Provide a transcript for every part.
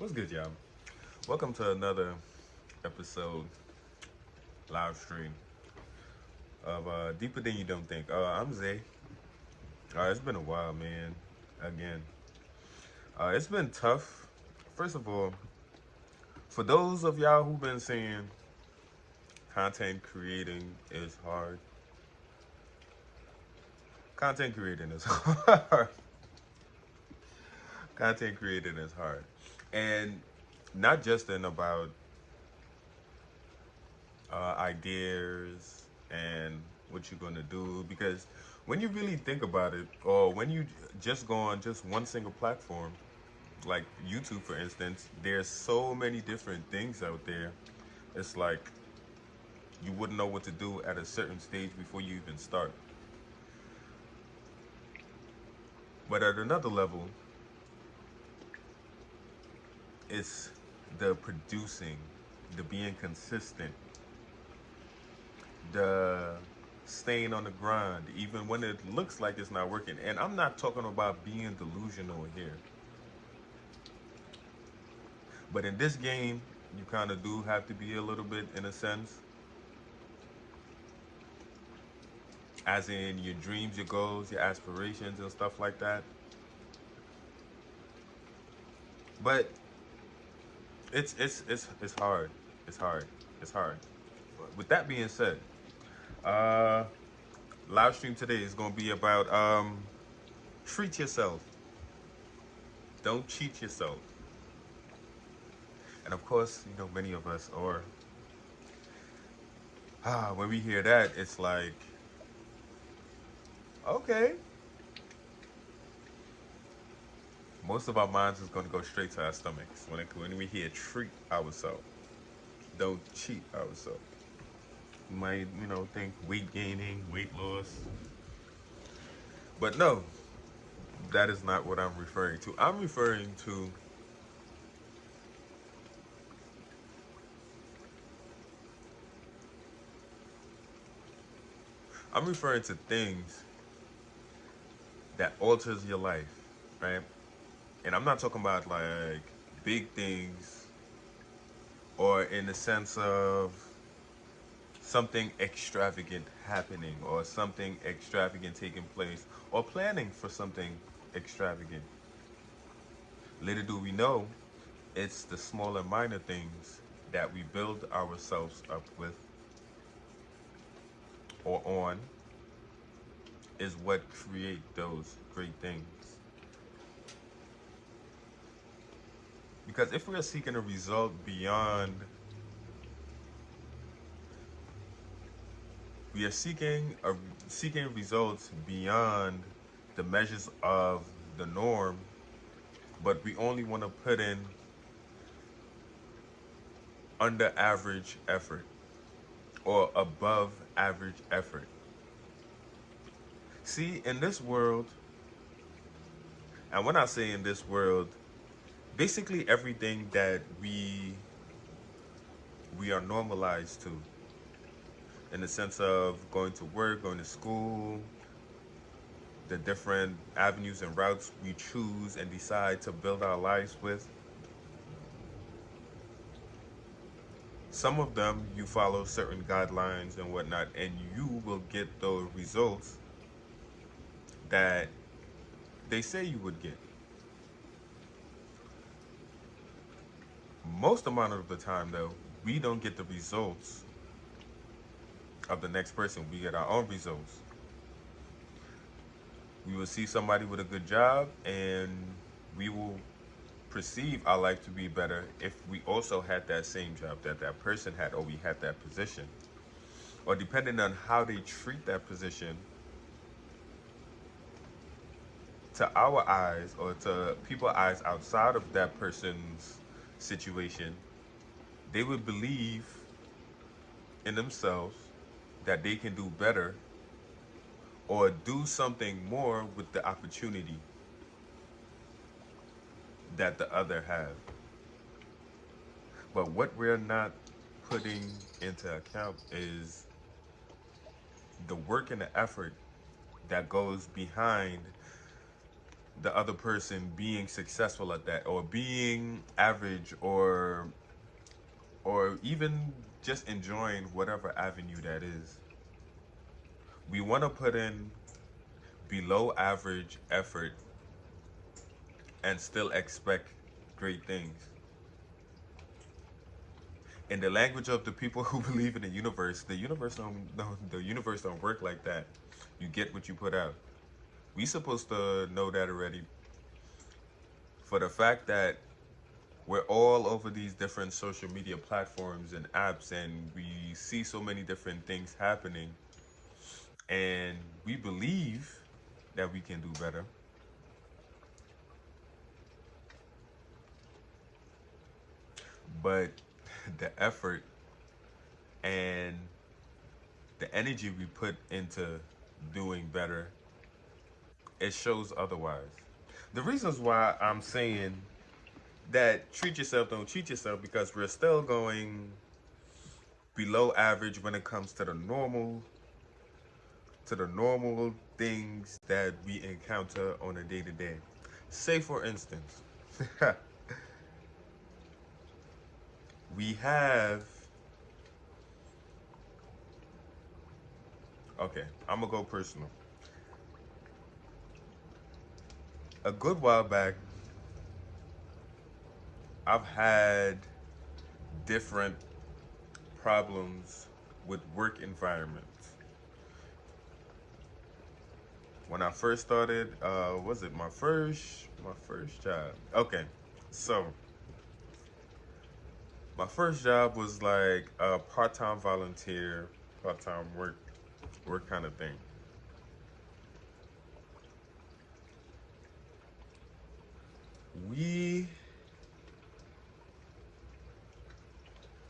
What's good, y'all? Welcome to another episode, live stream of Deeper Than You Don't Think. I'm Zay. It's been a while, man. Again, it's been tough. First of all, for those of y'all who've been saying content creating is hard, content creating is hard. Content creating is hard. And not just in about ideas and what you're going to do, because when you really think about it, or when you just go on just one single platform like YouTube, for instance, there's so many different things out there. It's like you wouldn't know what to do at a certain stage before you even start. But at another level, it's the producing, the being consistent, the staying on the grind, even when it looks like it's not working. And I'm not talking about being delusional here, but in this game, you kind of do have to be a little bit, in a sense, as in your dreams, your goals, your aspirations, and stuff like that. But it's hard. It's hard. It's hard. With that being said, uh, live stream today is going to be about treat yourself. Don't cheat yourself. And of course, many of us are. When we hear that, it's like, okay. Most of our minds is going to go straight to our stomachs when we hear treat ourselves. Don't cheat ourselves. You might, think weight gaining, weight loss. But no, that is not what I'm referring to. I'm referring to things that alters your life, right? And I'm not talking about like big things or in the sense of something extravagant happening or something extravagant taking place or planning for something extravagant. Little do we know, it's the smaller minor things that we build ourselves up with or on is what create those great things. Because if we are seeking a result beyond, we are seeking results beyond the measures of the norm, but we only want to put in under average effort or above average effort. See, in this world, and when I say in this world, basically everything that we are normalized to, in the sense of going to work, going to school, the different avenues and routes we choose and decide to build our lives with. Some of them you follow certain guidelines and whatnot, and you will get the results that they say you would get. Most amount of the time, though, we don't get the results of the next person. We get our own results. We will see somebody with a good job, and we will perceive our life to be better if we also had that same job that that person had, or we had that position. Or depending on how they treat that position, to our eyes or to people's eyes outside of that person's situation, they would believe in themselves that they can do better or do something more with the opportunity that the other have. But what we're not putting into account is the work and the effort that goes behind the other person being successful at that, or being average, or even just enjoying whatever avenue that is. We want to put in below average effort and still expect great things. In the language of the people who believe in the universe don't the universe don't work like that. You get what you put out. We supposed to know that already. For the fact that we're all over these different social media platforms and apps, and we see so many different things happening, and we believe that we can do better, but the effort and the energy we put into doing better, it shows otherwise. The reasons why I'm saying that treat yourself, don't cheat yourself, because we're still going below average when it comes to the normal things that we encounter on a day to day. Say for instance, we have, okay, I'm gonna go personal. A good while back, I've had different problems with work environments. When I first started, was it my first job? Okay, so my first job was like a part-time volunteer, part-time work kind of thing. We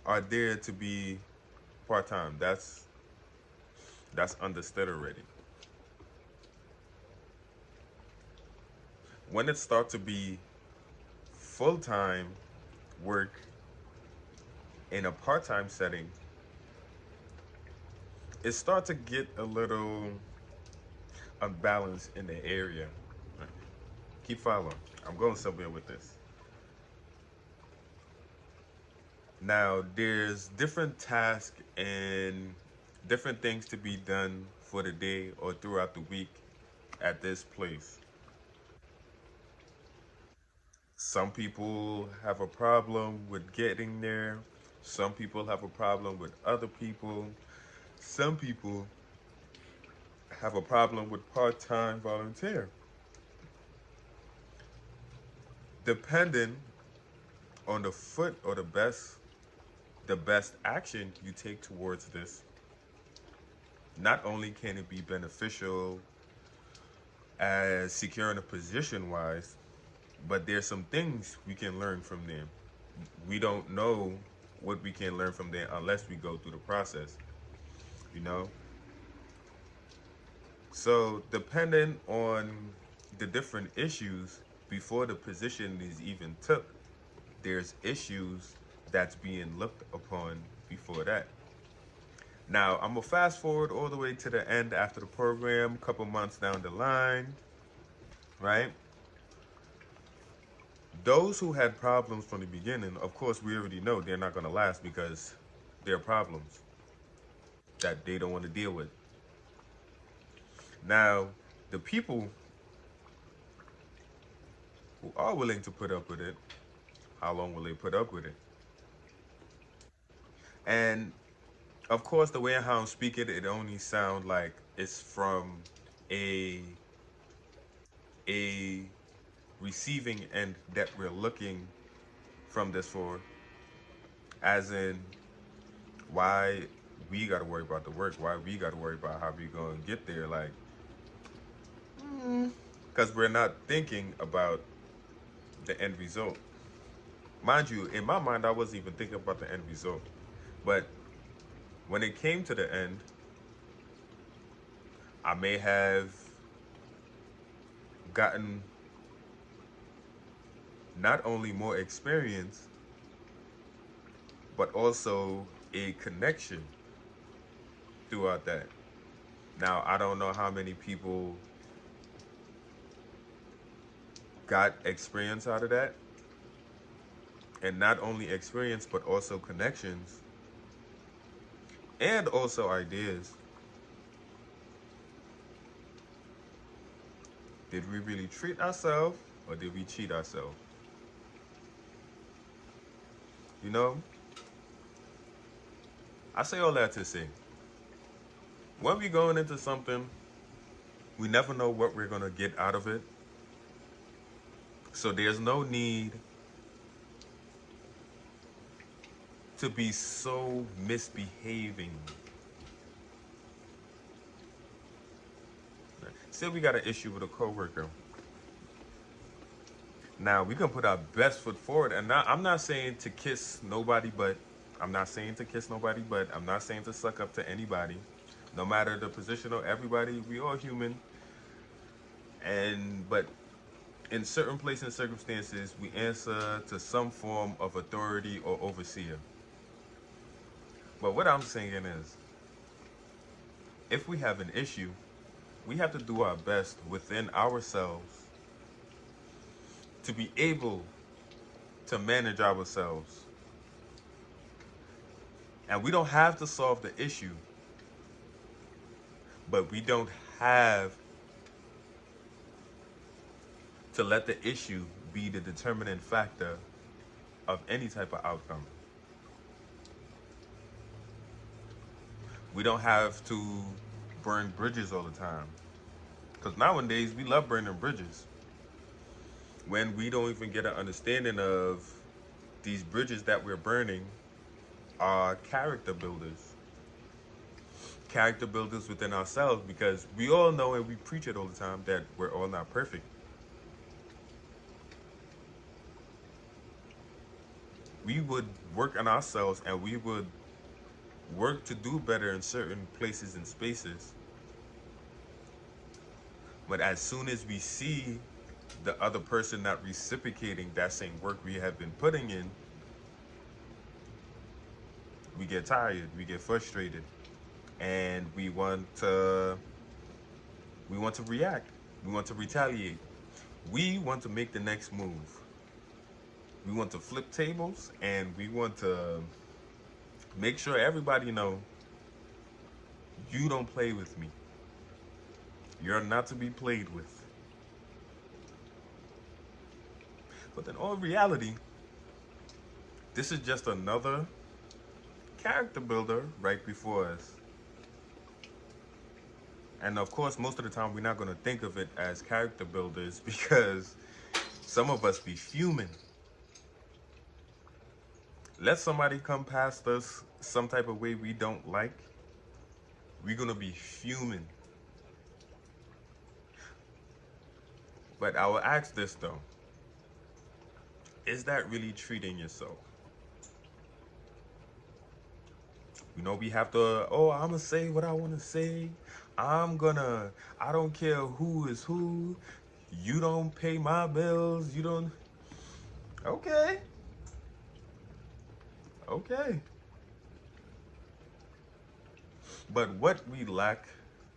are there to be part-time. That's understood already. When it starts to be full-time work in a part-time setting, it starts to get a little unbalanced in the area. Keep following. I'm going somewhere with this. Now, there's different tasks and different things to be done for the day or throughout the week at this place. Some people have a problem with getting there. Some people have a problem with other people. Some people have a problem with part-time volunteer. Depending on the foot or the best action you take towards this, not only can it be beneficial as securing a position wise, but there's some things we can learn from them. We don't know what we can learn from them unless we go through the process, you know? So, depending on the different issues before the position is even took, there's issues that's being looked upon before that. Now, I'm gonna fast forward all the way to the end after the program, couple months down the line, right? Those who had problems from the beginning, of course, we already know they're not gonna last because they're problems that they don't want to deal with. Now, the people who are willing to put up with it, how long will they put up with it? And of course, the way how I'm speaking, it only sounds like it's from a a receiving end that we're looking from this for, as in why we got to worry about the work, why we got to worry about how we gonna get there, like because we're not thinking about the end result. Mind you, in my mind, I wasn't even thinking about the end result, but when it came to the end, I may have gotten not only more experience, but also a connection throughout that. Now, I don't know how many people got experience out of that, and not only experience but also connections and also ideas. Did we really treat ourselves or did we cheat ourselves? You know, I say all that to say, when we going into something, we never know what we're gonna get out of it. So there's no need to be so misbehaving. Say we got an issue with a coworker. Now we can put our best foot forward, and now, I'm not saying to kiss nobody, but I'm not saying to kiss nobody, but I'm not saying to suck up to anybody, no matter the position of everybody. We all human, and but in certain places and circumstances, we answer to some form of authority or overseer. But what I'm saying is, if we have an issue, we have to do our best within ourselves to be able to manage ourselves. And we don't have to solve the issue, but we don't have to let the issue be the determinant factor of any type of outcome. We don't have to burn bridges all the time. Because nowadays we love burning bridges when we don't even get an understanding of these bridges that we're burning are character builders. Character builders within ourselves, because we all know and we preach it all the time that we're all not perfect. We would work on ourselves and we would work to do better in certain places and spaces. But as soon as we see the other person not reciprocating that same work we have been putting in, we get tired, we get frustrated, and we want to react. We want to retaliate. We want to make the next move. We want to flip tables, and we want to make sure everybody know you don't play with me. You're not to be played with. But in all reality, this is just another character builder right before us. And of course, most of the time, we're not going to think of it as character builders because some of us be fuming. Let somebody come past us some type of way we don't like, we're going to be fuming. But I will ask this though, is that really treating yourself? You know, we have to, oh, I'm going to say what I want to say. I don't care who is who. You don't pay my bills. You don't. Okay. Okay. But what we lack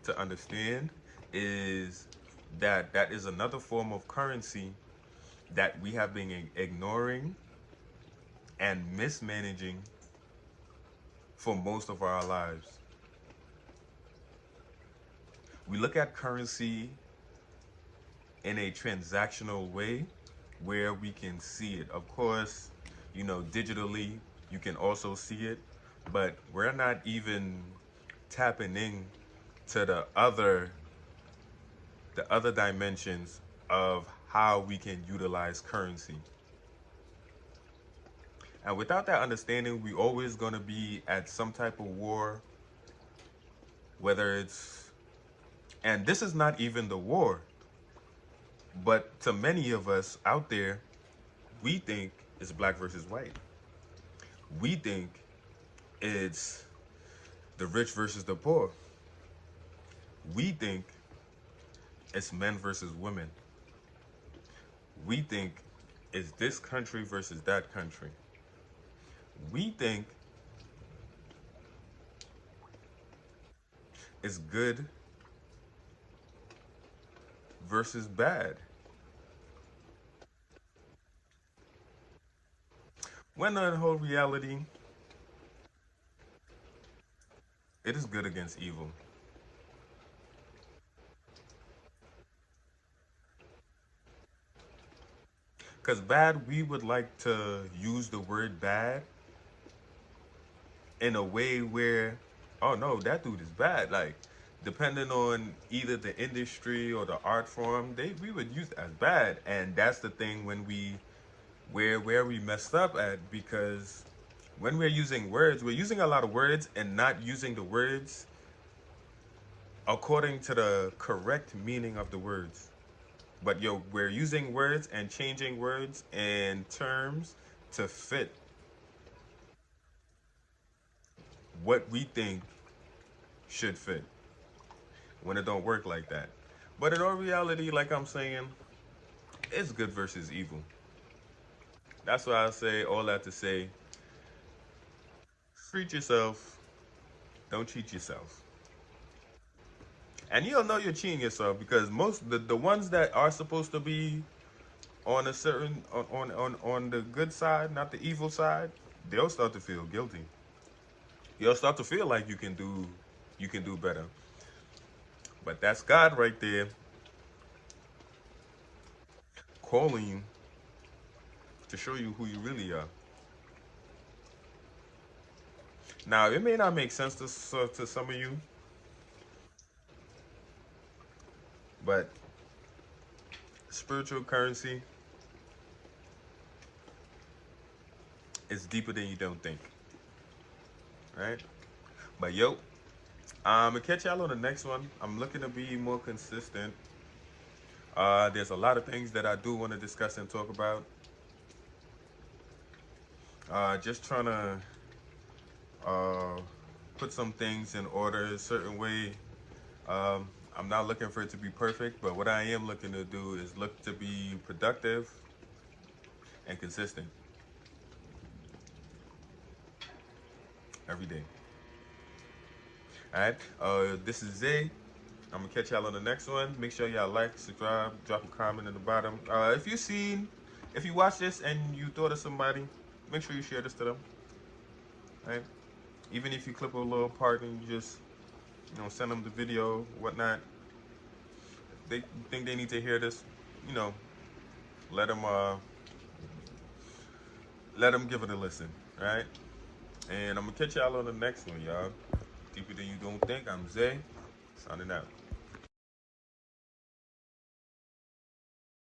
to understand is that that is another form of currency that we have been ignoring and mismanaging for most of our lives. We look at currency in a transactional way where we can see it. Of course, you know, digitally, you can also see it, but we're not even tapping in to the other dimensions of how we can utilize currency. And without that understanding, we always going to be at some type of war, whether it's, and this is not even the war, but to many of us out there, we think it's black versus white. We think it's the rich versus the poor. We think it's men versus women. We think it's this country versus that country. We think it's good versus bad. when in whole reality, it is good against evil. Because bad, we would like to use the word bad in a way where, oh no, that dude is bad. Like, depending on either the industry or the art form, we would use it as bad. And that's the thing when we where we messed up at, because when we're using words, we're using a lot of words and not using the words according to the correct meaning of the words. But we're using words and changing words and terms to fit what we think should fit when it don't work like that. But in all reality, like I'm saying, it's good versus evil. That's why I say all that to say, treat yourself, don't cheat yourself. And you'll know you're cheating yourself because most the ones that are supposed to be on a certain on the good side, not the evil side, they'll start to feel guilty. You'll start to feel like you can do better. But that's God right there calling you to show you who you really are. Now, it may not make sense to some of you, but spiritual currency is deeper than you don't think, right? But yo, I'm gonna catch y'all on the next one. I'm looking to be more consistent. There's a lot of things that I do want to discuss and talk about. Just trying to uh, put some things in order a certain way. I'm not looking for it to be perfect, but what I am looking to do is look to be productive and consistent every day. All right. This is Zay. I'm gonna catch y'all on the next one. Make sure y'all like, subscribe, drop a comment in the bottom. If you watch this and you thought of somebody, make sure you share this to them. All right. Even if you clip a little part and you just, send them the video, whatnot. They think they need to hear this, you know, let them let them give it a listen. All right. And I'm gonna catch y'all on the next one, y'all. Deeper than you don't think. I'm Zay, signing out.